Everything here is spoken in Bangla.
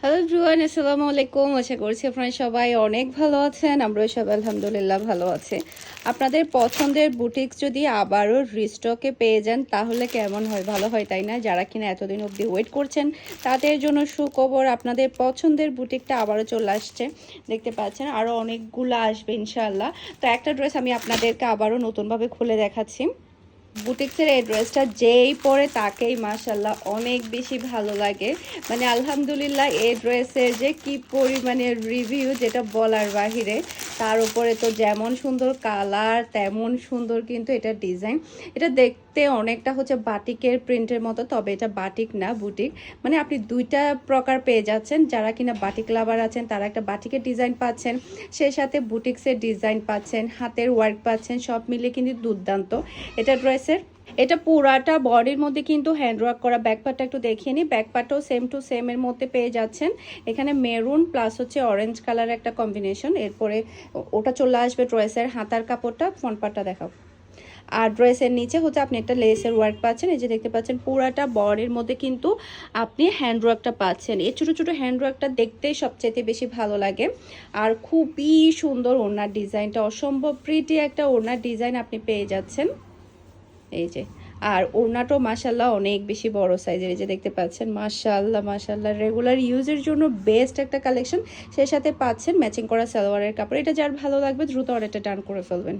হ্যালো এভরিওয়ান, আসসালামু আলাইকুম। আশা করছি আপনারা সবাই অনেক ভালো আছেন। আমরাও সবাই আলহামদুলিল্লাহ ভালো আছি। আপনাদের পছন্দের বুটিক্স যদি আবারও রিস্টকে পেয়ে যান তাহলে কেমন হয়? ভালো হয়, তাই না? যারা কিনা এতদিন অবধি ওয়েট করছেন তাদের জন্য সুখবর, আপনাদের পছন্দের বুটিকটা আবারও চলে আসছে। দেখতে পাচ্ছেন আরও অনেকগুলো আসবে ইনশাআল্লাহ। তো একটা ড্রেস আমি আপনাদেরকে আবারও নতুনভাবে খুলে দেখাচ্ছি। বুটিক্সের এই ড্রেসটা যেই পরে তাকেই মাশাল্লাহ অনেক বেশি ভালো লাগে। মানে আলহামদুলিল্লাহ এই ড্রেসের যে কি পরিমাণে রিভিউ যেটা বলার বাহিরে। তার উপরে তো যেমন সুন্দর কালার তেমন সুন্দর কিন্তু এটা ডিজাইন। এটা দেখতে অনেকটা হচ্ছে বাটিকের প্রিন্টের মতো, তবে এটা বাটিক না, বুটিক। মানে আপনি দুইটা প্রকার পেয়ে যাচ্ছেন। যারা কিনা বাটিক লাভার আছেন তারা একটা বাটিকের ডিজাইন পাচ্ছেন, সেই সাথে বুটিক্সের ডিজাইন পাচ্ছেন, হাতের ওয়ার্ক পাচ্ছেন, সব মিলে কিন্তু দুর্দান্ত এটা ড্রেস। এটা পুরাটা বডির মধ্যে কিন্তু হ্যান্ড ওয়ার্ক করা। ব্যাক পার্টটা একটু দেখিয়ে নিই। ব্যাক পার্টও সেম টু সেম এর মধ্যে পেয়ে যাচ্ছেন। এখানে মেরুন প্লাস হচ্ছে অরেঞ্জ কালার একটা কম্বিনেশন। এরপরে ওটা চলে আসবে ড্রেসের হাতার কাপড়টা। ফ্রন্ট পার্টটা দেখাও। আর ড্রেসের নিচে হচ্ছে আপনি একটা লেসের ওয়ার্ক পাচ্ছেন। এই যে দেখতে পাচ্ছেন পুরাটা বডির মধ্যে কিন্তু আপনি হ্যান্ড ওয়ার্কটা পাচ্ছেন। এই ছোটো ছোটো হ্যান্ড ওয়ার্কটা দেখতেই সবচেয়ে বেশি ভালো লাগে। আর খুবই সুন্দর ওড়নার ডিজাইনটা, অসম্ভব প্রিটি একটা ওড়নার ডিজাইন আপনি পেয়ে যাচ্ছেন। এই যে, আর ওড়নাটাও মাশাল্লাহ অনেক বেশি বড় সাইজের। এই যে দেখতে পাচ্ছেন মাশাল্লাহ মাশাল্লাহ, রেগুলার ইউজের জন্য বেস্ট একটা কালেকশন। সেই সাথে পাচ্ছেন ম্যাচিং করা সালোয়ারের কাপড়। এটা যার ভালো লাগবে দ্রুত অর্ডারটা ডান করে ফেলবেন।